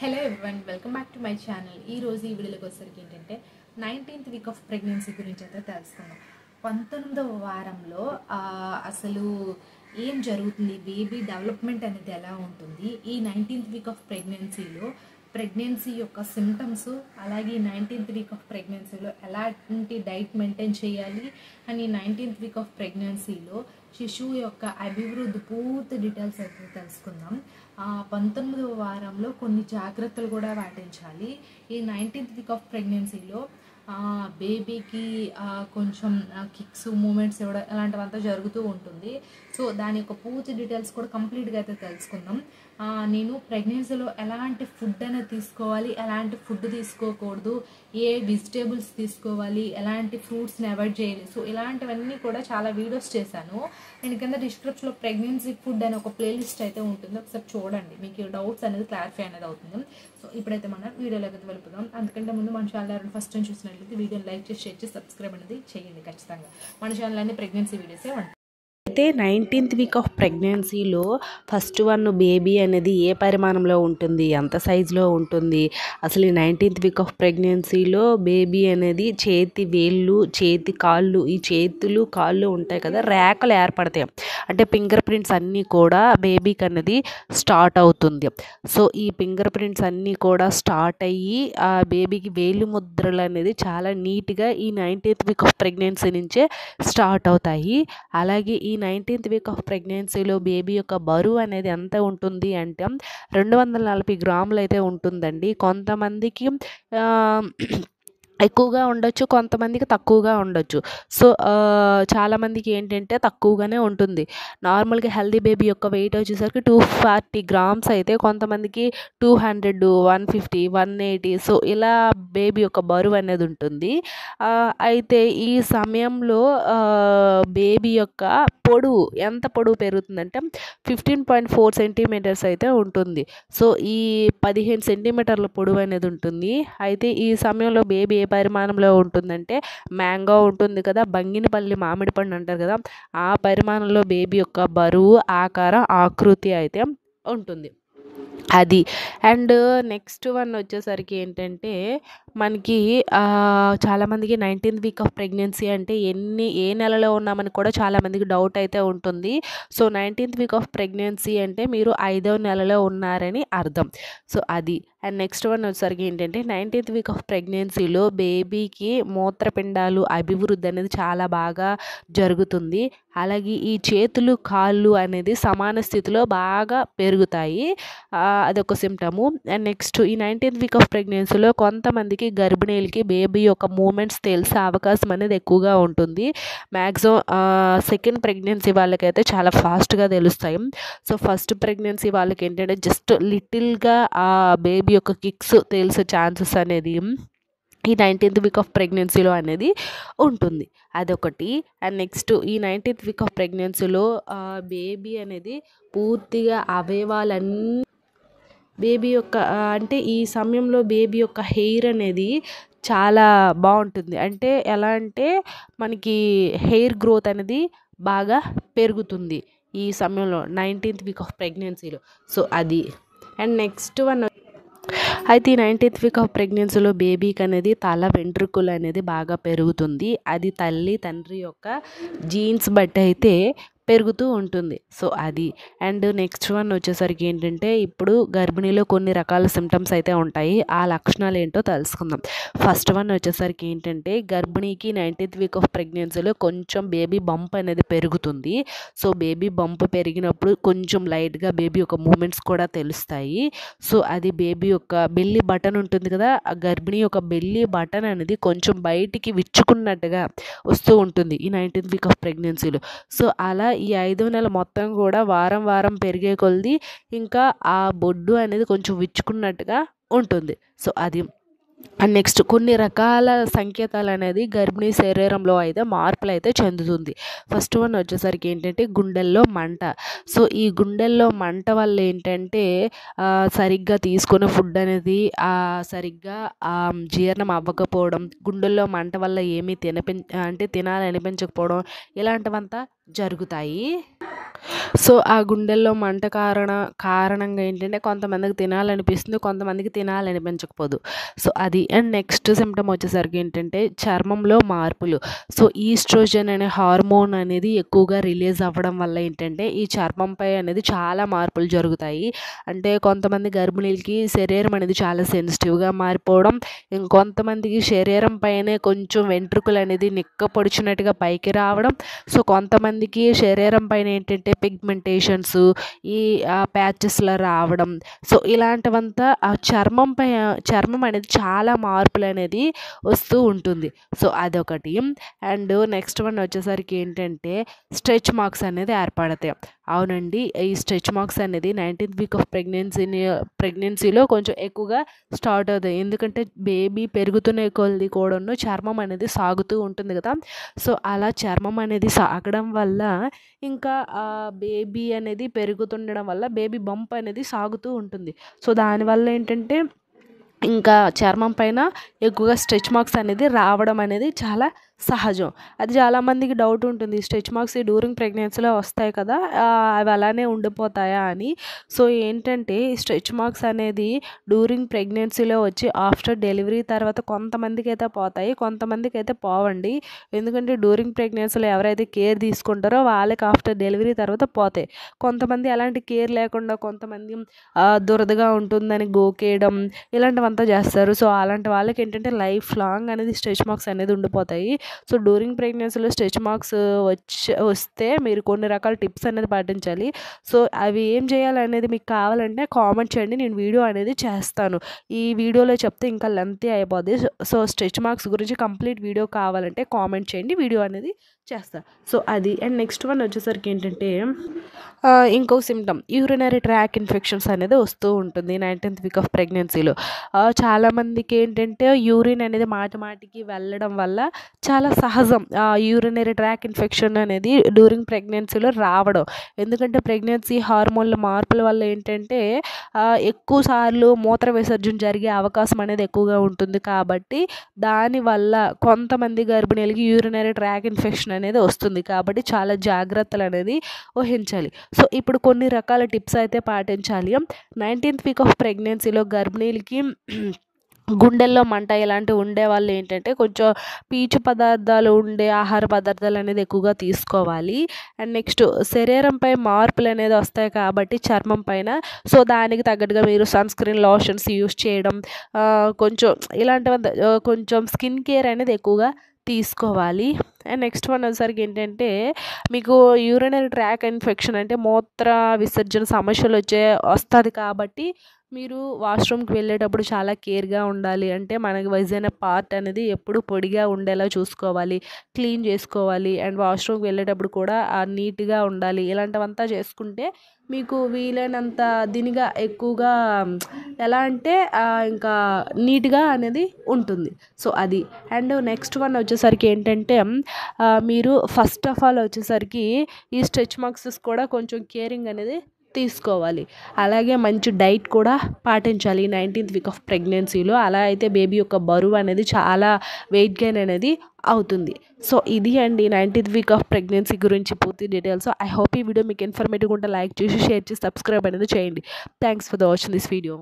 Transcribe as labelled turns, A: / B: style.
A: Hello everyone, welcome back to my channel. ఈరోజు ఈ వీడియోలోకి వచ్చేసరికి ఏంటంటే 19th వీక్ ఆఫ్ ప్రెగ్నెన్సీ గురించి అయితే తెలుసుకుందాం. 19వ వారంలో అసలు ఏం జరుగుతుంది, బేబీ డెవలప్మెంట్ అనేది ఎలా ఉంటుంది, ఈ 19th వీక్ ఆఫ్ ప్రెగ్నెన్సీలో ప్రెగ్నెన్సీ యొక్క సిమ్టమ్స్, అలాగే 19th వీక్ ఆఫ్ ప్రెగ్నెన్సీలో ఎలాంటి డైట్ మెయింటైన్ చేయాలి, అండ్ ఈ 19th వీక్ ఆఫ్ ప్రెగ్నెన్సీలో శిశువు యొక్క అభివృద్ధి పూర్తి డీటెయిల్స్ అయితే తెలుసుకుందాం. 19వ వారంలో కొన్ని జాగ్రత్తలు కూడా పాటించాలి. ఈ 19th వీక్ ఆఫ్ ప్రెగ్నెన్సీలో బేబీకి కొంచెం కిక్స్ మూమెంట్స్ ఇవ్వడం అలాంటివంతా జరుగుతూ ఉంటుంది. సో దాని యొక్క పూర్తి డీటెయిల్స్ కూడా కంప్లీట్గా అయితే తెలుసుకుందాం. నేను ప్రెగ్నెన్సీలో ఎలాంటి ఫుడ్ అనేది తీసుకోవాలి, ఎలాంటి ఫుడ్ తీసుకోకూడదు, ఏ వెజిటేబుల్స్ తీసుకోవాలి, ఎలాంటి ఫ్రూట్స్ని అవాయిడ్ చేయాలి, సో ఇలాంటివన్నీ కూడా చాలా వీడియోస్ చేశాను. నేను కింద డిస్క్రిప్షన్లో ప్రెగ్నెన్సీ ఫుడ్ అనే ఒక ప్లేలిస్ట్ అయితే ఉంటుంది, ఒకసారి చూడండి, మీకు డౌట్స్ అనేది క్లారిఫై అనేది అవుతుంది. సో ఇప్పుడైతే మనం వీడియోలోకి అయితే వెళ్ళిపోదాం. అందుకంటే ముందు మన ఛానల్ ఎవరైనా ఫస్ట్ టైం చూసినట్లయితే వీడియోని లైక్ చేసి షేర్ చేసి సబ్స్క్రైబ్ అనేది చేయండి ఖచ్చితంగా. మన ఛానల్ అన్ని ప్రెగ్నెన్సీ వీడియోసే ఉంటాయి.
B: అయితే 19th వీక్ ఆఫ్ ప్రెగ్నెన్సీలో ఫస్ట్ వన్ బేబీ అనేది ఏ పరిమాణంలో ఉంటుంది, ఎంత సైజులో ఉంటుంది, అసలు ఈ 19th వీక్ ఆఫ్ ప్రెగ్నెన్సీలో బేబీ అనేది చేతి వేళ్ళు, చేతి కాళ్ళు, ఈ చేతులు కాళ్ళు ఉంటాయి కదా, రేఖలు ఏర్పడతాయి. అంటే ఫింగర్ ప్రింట్స్ అన్నీ కూడా బేబీకి అనేది స్టార్ట్ అవుతుంది. సో ఈ ఫింగర్ ప్రింట్స్ అన్నీ కూడా స్టార్ట్ అయ్యి ఆ బేబీకి వేలు ముద్రలు అనేది చాలా నీట్గా ఈ 19th వీక్ ఆఫ్ ప్రెగ్నెన్సీ నుంచే స్టార్ట్ అవుతాయి. అలాగే ఈ 19th వీక్ ఆఫ్ ప్రెగ్నెన్సీలో బేబీ యొక్క బరువు అనేది ఎంత ఉంటుంది అంటే 240 గ్రాములు అయితే ఉంటుందండి. కొంతమందికి ఎక్కువగా ఉండొచ్చు, కొంతమందికి తక్కువగా ఉండొచ్చు. సో చాలామందికి ఏంటంటే తక్కువగానే ఉంటుంది. నార్మల్గా హెల్దీ బేబీ యొక్క వెయిట్ వచ్చేసరికి 240 గ్రామ్స్ అయితే, కొంతమందికి 200, 150, 180, సో ఇలా బేబీ యొక్క బరువు అనేది ఉంటుంది. అయితే ఈ సమయంలో బేబీ యొక్క పొడవు ఎంత పొడవు పెరుగుతుందంటే 15.4 సెంటీమీటర్స్ అయితే ఉంటుంది. సో ఈ 15 సెంటీమీటర్ల పొడవు అనేది ఉంటుంది. అయితే ఈ సమయంలో బేబీ ఏ పరిమాణంలో ఉంటుందంటే, మ్యాంగో ఉంటుంది కదా, బంగినపల్లి మామిడి పండు అంటారు కదా, ఆ పరిమాణంలో బేబీ యొక్క బరువు, ఆకారం, ఆకృతి అయితే ఉంటుంది. అది అండ్ నెక్స్ట్ వన్ వచ్చేసరికి ఏంటంటే, మనకి చాలామందికి 19th వీక్ ఆఫ్ ప్రెగ్నెన్సీ అంటే ఏ నెలలో ఉన్నామని కూడా చాలామందికి డౌట్ అయితే ఉంటుంది. So 19th week off pregnancy అంటే మీరు 5వ నెలలో ఉన్నారని అర్థం. సో అది అండ్ నెక్స్ట్ వన్ వచ్చేసరికి ఏంటంటే, 19th వీక్ ఆఫ్ ప్రెగ్నెన్సీలో బేబీకి మూత్రపిండాలు అభివృద్ధి అనేది చాలా బాగా జరుగుతుంది. అలాగే ఈ చేతులు, కాళ్ళు అనేది సమాన స్థితిలో బాగా పెరుగుతాయి. అదొక సిమ్టము. అండ్ నెక్స్ట్ ఈ 19th వీక్ ఆఫ్ ప్రెగ్నెన్సీలో కొంతమందికి గర్భిణీలకి బేబీ యొక్క మూమెంట్స్ తెలిసే అవకాశం అనేది ఎక్కువగా ఉంటుంది. మ్యాక్సిమం సెకండ్ ప్రెగ్నెన్సీ వాళ్ళకైతే చాలా ఫాస్ట్గా తెలుస్తాయి. సో ఫస్ట్ ప్రెగ్నెన్సీ వాళ్ళకి ఏంటంటే జస్ట్ లిటిల్గా ఆ బేబీ యొక్క కిక్స్ తెలిసే ఛాన్సెస్ అనేది ఈ 19th వీక్ ఆఫ్ ప్రెగ్నెన్సీలో అనేది ఉంటుంది. అదొకటి. అండ్ నెక్స్ట్ ఈ 19th వీక్ ఆఫ్ ప్రెగ్నెన్సీలో బేబీ అనేది పూర్తిగా అవయవాలన్నీ బేబీ యొక్క అంటే ఈ సమయంలో బేబీ యొక్క హెయిర్ అనేది చాలా బాగుంటుంది. అంటే ఎలా అంటే మనకి హెయిర్ గ్రోత్ అనేది బాగా పెరుగుతుంది ఈ సమయంలో 19th వీక్ ఆఫ్ ప్రెగ్నెన్సీలో. సో అది అండ్ నెక్స్ట్ వన్ అయితే ఈ 19th వీక్ ఆఫ్ ప్రెగ్నెన్సీలో బేబీకి అనేది తల వెంట్రుకలు అనేది బాగా పెరుగుతుంది. అది తల్లి తండ్రి యొక్క జీన్స్ బట్టి అయితే పెరుగుతూ ఉంటుంది. సో అది అండ్ నెక్స్ట్ వన్ వచ్చేసరికి ఏంటంటే, ఇప్పుడు గర్భిణీలో కొన్ని రకాల సిమ్టమ్స్ అయితే ఉంటాయి. ఆ లక్షణాలు ఏంటో తెలుసుకుందాం. ఫస్ట్ వన్ వచ్చేసరికి ఏంటంటే, గర్భిణీకి 19th వీక్ ఆఫ్ ప్రెగ్నెన్సీలో కొంచెం బేబీ బంప్ అనేది పెరుగుతుంది. సో బేబీ బంప్ పెరిగినప్పుడు కొంచెం లైట్గా బేబీ యొక్క మూమెంట్స్ కూడా తెలుస్తాయి. సో అది బేబీ యొక్క బెల్లీ బటన్ ఉంటుంది కదా, ఆ గర్భిణీ యొక్క బెల్లీ బటన్ అనేది కొంచెం బయటికి విచ్చుకున్నట్టుగా వస్తూ ఉంటుంది ఈ 19th వీక్ ఆఫ్ ప్రెగ్నెన్సీలో. సో అలా ఈ 5వ నెల మొత్తం కూడా వారం వారం పెరిగే కొలది ఇంకా ఆ బొడ్డు అనేది కొంచెం విచ్చుకున్నట్టుగా ఉంటుంది. సో అది అండ్ నెక్స్ట్ కొన్ని రకాల సంకేతాలు అనేది గర్భిణీ శరీరంలో అయితే మార్పులు అయితే చెందుతుంది. ఫస్ట్ వన్ వచ్చేసరికి ఏంటంటే గుండెల్లో మంట. సో ఈ గుండెల్లో మంట వల్ల ఏంటంటే సరిగ్గా తీసుకునే ఫుడ్ అనేది సరిగ్గా జీర్ణం అవ్వకపోవడం, గుండెల్లో మంట వల్ల ఏమీ తినాలనిపించకపోవడం, ఇలాంటివంతా జరుగుతాయి. సో, ఆ గుండెల్లో మంట కారణంగా ఏంటంటే కొంతమందికి తినాలనిపిస్తుంది. కొంతమందికి తినాలనిపించకపోదు. సో, అది. అండ్ నెక్స్ట్ సింప్టమ్ వచ్చేసరికి ఏంటంటే చర్మంలో మార్పులు. సో, ఈస్ట్రోజన్ అనే హార్మోన్ అనేది ఎక్కువగా రిలీజ్ అవ్వడం వల్ల ఏంటంటే ఈ చర్మంపై అనేది చాలా మార్పులు జరుగుతాయి. అంటే కొంతమంది గర్భిణీలకి శరీరం అనేది చాలా సెన్సిటివ్‌గా మారిపోవడం, ఇంకొంతమందికి శరీరం పైనే కొంచెం వెంట్రుకలు అనేది నిక్కపొడిచినట్టుగా పైకి రావడం. సో, కొంతమందికి శరీరం పైన ఏంటంటే పిగ్మెంటేషన్స్, ఈ ప్యాచెస్‌లా రావడం. సో, ఇలాంటివంతా ఆ చర్మం అనేది చాలా మార్పులనేది వస్తూ ఉంటుంది. సో, అదొకటి. అండ్ నెక్స్ట్ వన్ వచ్చేసరికి ఏంటంటే స్ట్రెచ్ మార్క్స్ అనేది ఏర్పడతాయి. అవునండి. ఈ స్ట్రెచ్ మార్క్స్ అనేది 19th వీక్ ఆఫ్ ప్రెగ్నెన్సీలో కొంచెం ఎక్కువగా స్టార్ట్ అవుతాయి. ఎందుకంటే బేబీ పెరుగుతున్న కొలది కూడాను చర్మం అనేది సాగుతూ ఉంటుంది కదా! సో, అలా చర్మం అనేది సాగడం వల్ల ఇంకా బేబీ అనేది పెరుగుతుండడం వల్ల బేబీ బంప్ అనేది సాగుతూ ఉంటుంది. సో, దానివల్ల ఏంటంటే ఇంకా చర్మం పైన ఎక్కువగా స్ట్రెచ్ మార్క్స్ అనేది రావడం అనేది చాలా సహజం. అది చాలామందికి డౌట్ ఉంటుంది. స్ట్రెచ్ మార్క్స్ డ్యూరింగ్ ప్రెగ్నెన్సీలో వస్తాయి కదా! అవి అలానే ఉండిపోతాయా అని. సో, ఏంటంటే ఈ స్ట్రెచ్ మార్క్స్ అనేది డ్యూరింగ్ ప్రెగ్నెన్సీలో వచ్చి ఆఫ్టర్ డెలివరీ తర్వాత కొంతమందికైతే పోతాయి. కొంతమందికైతే పోవండి. ఎందుకంటే డ్యూరింగ్ ప్రెగ్నెన్సీలో ఎవరైతే కేర్ తీసుకుంటారో వాళ్ళకి ఆఫ్టర్ డెలివరీ తర్వాత పోతాయి. కొంతమంది అలాంటి కేర్ లేకుండా కొంతమంది దురదగా ఉంటుందని గోకేయడం ఇలాంటివంతా చేస్తారు. సో, అలాంటి వాళ్ళకి ఏంటంటే లైఫ్ లాంగ్ అనేది స్ట్రెచ్ మార్క్స్ అనేది ఉండిపోతాయి. సో, డ్యూరింగ్ ప్రెగ్నెన్సీలో స్ట్రెచ్ మార్క్స్ వస్తే మీరు కొన్ని రకాల టిప్స్ అనేది పాటించాలి. సో, అవి ఏం చేయాలనేది మీకు కావాలంటే కామెంట్ చేయండి. నేను వీడియో అనేది చేస్తాను. ఈ వీడియోలో చెప్తే ఇంకా లెంతీ అయిపోద్ది. సో, స్ట్రెచ్ మార్క్స్ గురించి కంప్లీట్ వీడియో కావాలంటే కామెంట్ చేయండి. వీడియో అనేది చేస్తా. సో, అది. అండ్ నెక్స్ట్ వన్ వచ్చేసరికి ఏంటంటే ఇంకో సింప్టమ్ యూరినరీ ట్రాక్ ఇన్ఫెక్షన్స్ అనేది వస్తూ ఉంటుంది 19th వీక్ ఆఫ్ ప్రెగ్నెన్సీలో. చాలామందికి ఏంటంటే యూరిన్ అనేది మాటికి వెళ్ళడం వల్ల చాలా సహజం యూరినరీ ట్రాక్ ఇన్ఫెక్షన్ అనేది డ్యూరింగ్ ప్రెగ్నెన్సీలో రావడం. ఎందుకంటే ప్రెగ్నెన్సీ హార్మోన్ల మార్పుల వల్ల ఏంటంటే ఎక్కువ సార్లు మూత్ర విసర్జన జరిగే అవకాశం అనేది ఎక్కువగా ఉంటుంది. కాబట్టి దానివల్ల కొంతమంది గర్భిణీలకి యూరినరీ ట్రాక్ ఇన్ఫెక్షన్ అనేది వస్తుంది. కాబట్టి చాలా జాగ్రత్తలు అనేది వహించాలి. సో, ఇప్పుడు కొన్ని రకాల టిప్స్ అయితే పాటించాలి. 19th వీక్ ఆఫ్ ప్రెగ్నెన్సీలో గర్భిణీలకి గుండెల్లో మంట ఇలాంటివి ఉండేవాళ్ళు ఏంటంటే కొంచెం పీచు పదార్థాలు ఉండే ఆహార పదార్థాలు అనేది ఎక్కువగా తీసుకోవాలి. అండ్ నెక్స్ట్ శరీరంపై మార్పులు అనేది వస్తాయి కాబట్టి చర్మం పైన. సో, దానికి తగ్గట్టుగా మీరు సన్ స్క్రీన్ లోషన్స్ యూస్ చేయడం, కొంచెం ఇలాంటివంతా కొంచెం స్కిన్ కేర్ అనేది ఎక్కువగా తీసుకోవాలి. అండ్ నెక్స్ట్ వన్ వచ్చేసరికి ఏంటంటే మీకు యూరినరీ ట్రాక్ ఇన్ఫెక్షన్ అంటే మూత్ర విసర్జన సమస్యలు వస్తుంది కాబట్టి మీరు వాష్రూమ్కి వెళ్ళేటప్పుడు చాలా కేర్గా ఉండాలి. అంటే మనకి వజైన పార్ట్ అనేది ఎప్పుడు పొడిగా ఉండేలా చూసుకోవాలి, క్లీన్ చేసుకోవాలి. అండ్ వాష్రూమ్కి వెళ్ళేటప్పుడు కూడా నీట్గా ఉండాలి. ఇలాంటివంతా చేసుకుంటే మీకు వీలైనంత దీనిగా ఎక్కువగా ఎలా అంటే ఇంకా నీట్గా అనేది ఉంటుంది. సో, అది. అండ్ నెక్స్ట్ వన్ వచ్చేసరికి ఏంటంటే మీరు ఫస్ట్ ఆఫ్ ఆల్ వచ్చేసరికి ఈ స్ట్రెచ్ మార్క్స్ కూడా కొంచెం కేరింగ్ అనేది తీసుకోవాలి. అలాగే మంచి డైట్ కూడా పాటించాలి 19th వీక్ ఆఫ్ ప్రెగ్నెన్సీలో. అలా అయితే బేబీ యొక్క బరువు అనేది చాలా వెయిట్ గెయిన్ అనేది అవుతుంది. సో, ఇది అండి 19th వీక్ ఆఫ్ ప్రెగ్నెన్సీ గురించి పూర్తి డీటెయిల్స్. ఐ హోప్ ఈ వీడియో మీకు ఇన్ఫర్మేటివ్గా ఉంటే లైక్ చేసి షేర్ చేసి సబ్స్క్రైబ్ అనేది చేయండి. Thanks for the watching this video.